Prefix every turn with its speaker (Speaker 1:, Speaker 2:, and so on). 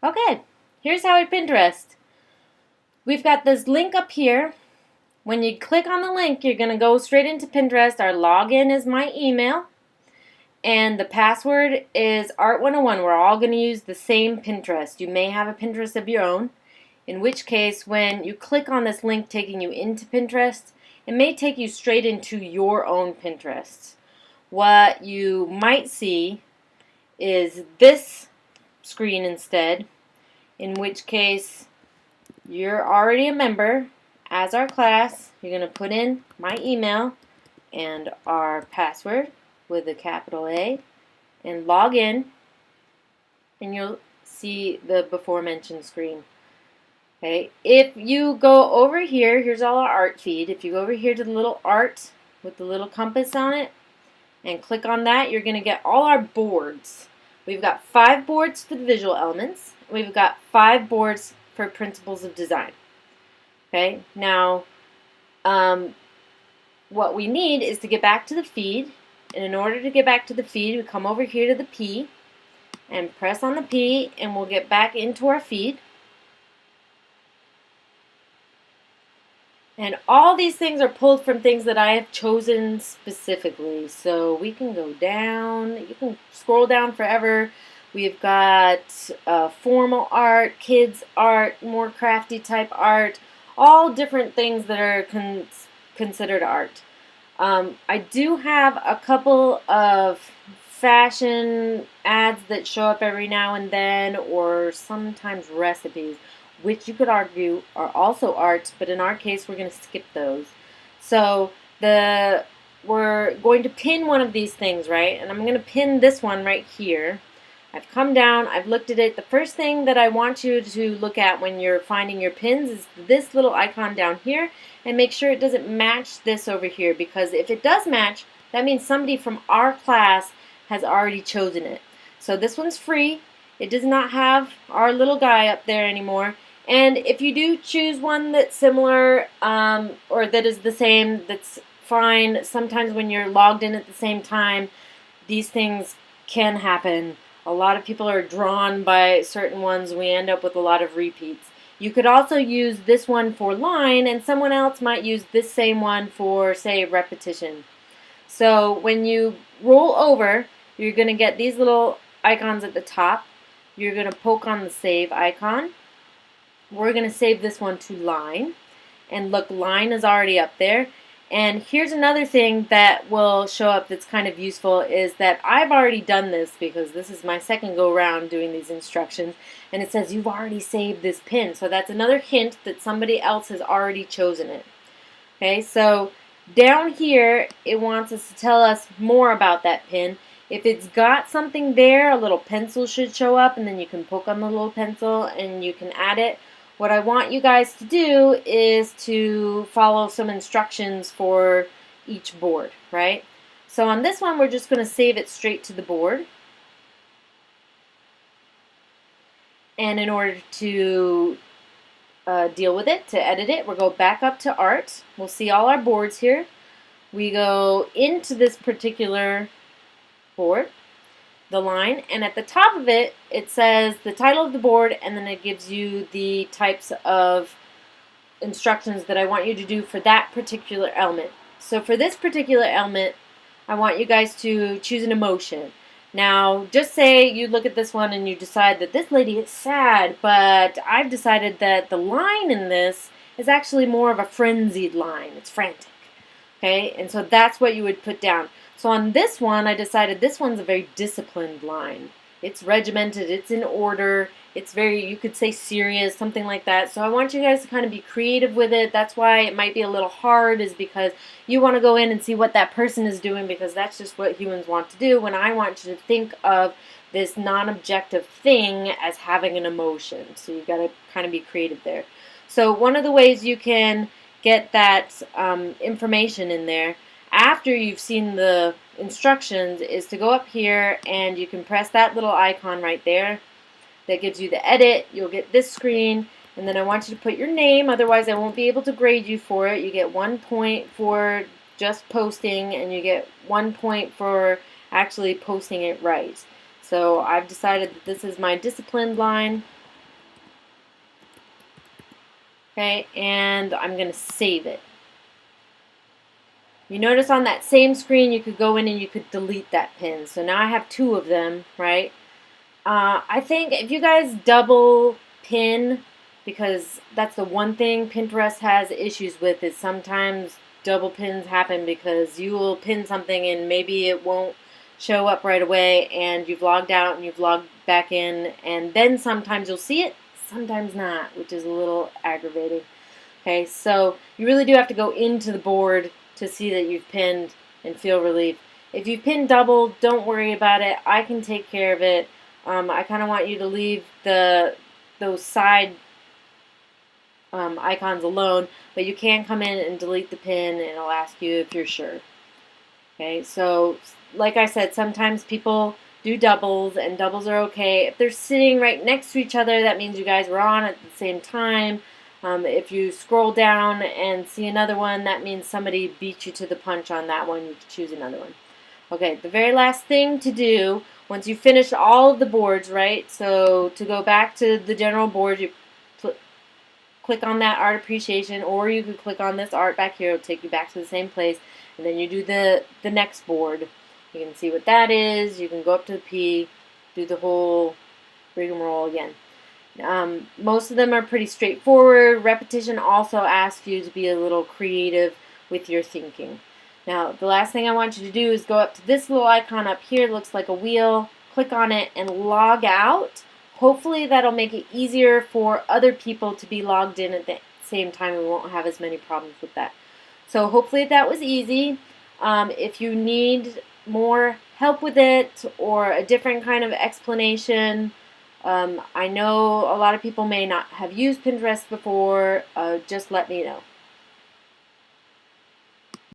Speaker 1: Okay, here's how I Pinterest. We've got this link up here. When you click on the link, you're going to go straight into Pinterest. Our login is my email, and the password is Art101. We're all going to use the same Pinterest. You may have a Pinterest of your own, in which case when you click on this link taking you into Pinterest, it may take you straight into your own Pinterest. What you might see is this screen instead, in which case you're already a member. As our class, you're going to put in my email and our password with a capital A and log in, and you'll see the before mentioned screen. Okay, if you go over here, here's all our art feed. If you go over here to the little art with the little compass on it and click on that, you're going to get all our boards. We've got 5 boards for the visual elements. We've got 5 boards for principles of design. Okay, now what we need is to get back to the feed, and in order to get back to the feed, we come over here to the P and press on the P, and we'll get back into our feed. And all these things are pulled from things that I have chosen specifically. So we can go down, you can scroll down forever. We've got formal art, kids art, more crafty type art, all different things that are considered art. I do have a couple of fashion ads that show up every now and then, or sometimes recipes, which you could argue are also art, but in our case we're going to skip those. So we're going to pin one of these things, right? And I'm going to pin this one right here. I've come down, I've looked at it. The first thing that I want you to look at when you're finding your pins is this little icon down here, and make sure it doesn't match this over here, because if it does match, that means somebody from our class has already chosen it. So this one's free. It does not have our little guy up there anymore. And if you do choose one that's similar or that is the same, that's fine. Sometimes when you're logged in at the same time, these things can happen. A lot of people are drawn by certain ones. We end up with a lot of repeats. You could also use this one for line, and someone else might use this same one for, say, repetition. So when you roll over, you're going to get these little icons at the top. You're going to poke on the save icon. We're going to save this one to line. And look, line is already up there. And here's another thing that will show up that's kind of useful, is that I've already done this because this is my second go around doing these instructions, and it says you've already saved this pin. So that's another hint that somebody else has already chosen it. Okay, so down here it wants us to tell us more about that pin. If it's got something there, a little pencil should show up, and then you can poke on the little pencil and you can add it. What I want you guys to do is to follow some instructions for each board, right? So on this one, we're just going to save it straight to the board. And in order to deal with it, to edit it, we'll go back up to art. We'll see all our boards here. We go into this particular board, the line, and at the top of it, it says the title of the board, and then it gives you the types of instructions that I want you to do for that particular element. So for this particular element, I want you guys to choose an emotion. Now, just say you look at this one and you decide that this lady is sad, but I've decided that the line in this is actually more of a frenzied line. It's frantic. Okay, and so that's what you would put down. So on this one, I decided this one's a very disciplined line. It's regimented, it's in order, it's very, you could say serious, something like that. So I want you guys to kind of be creative with it. That's why it might be a little hard, is because you want to go in and see what that person is doing, because that's just what humans want to do, when I want you to think of this non-objective thing as having an emotion. So you've got to kind of be creative there. So one of the ways you can get that information in there after you've seen the instructions is to go up here and you can press that little icon right there that gives you the edit. You'll get this screen, and then I want you to put your name, otherwise I won't be able to grade you for it. You get 1 point for just posting, and you get 1 point for actually posting it right. So I've decided that this is my disciplined line. Okay, and I'm going to save it. You notice on that same screen you could go in and you could delete that pin. So now I have 2 of them, right? I think if you guys double pin, because that's the one thing Pinterest has issues with, is sometimes double pins happen because you will pin something and maybe it won't show up right away and you've logged out and you've logged back in, and then sometimes you'll see it, sometimes not, which is a little aggravating. Okay, so you really do have to go into the board to see that you've pinned and feel relief. If you've pinned double, don't worry about it. I can take care of it. I kind of want you to leave those side icons alone, but you can come in and delete the pin and it'll ask you if you're sure. Okay, so like I said, sometimes people do doubles and doubles are okay. If they're sitting right next to each other, that means you guys were on at the same time. If you scroll down and see another one, that means somebody beat you to the punch on that one. You can choose another one. Okay, the very last thing to do, once you finish all of the boards, right? So to go back to the general board, you click on that art appreciation, or you could click on this art back here. It'll take you back to the same place. And then you do the next board. You can see what that is. You can go up to the P, do the whole rigmarole again. Most of them are pretty straightforward. Repetition also asks you to be a little creative with your thinking. Now, the last thing I want you to do is go up to this little icon up here. It looks like a wheel. Click on it and log out. Hopefully that'll make it easier for other people to be logged in at the same time. We won't have as many problems with that. So hopefully that was easy. If you need more help with it or a different kind of explanation, I know a lot of people may not have used Pinterest before. Just let me know.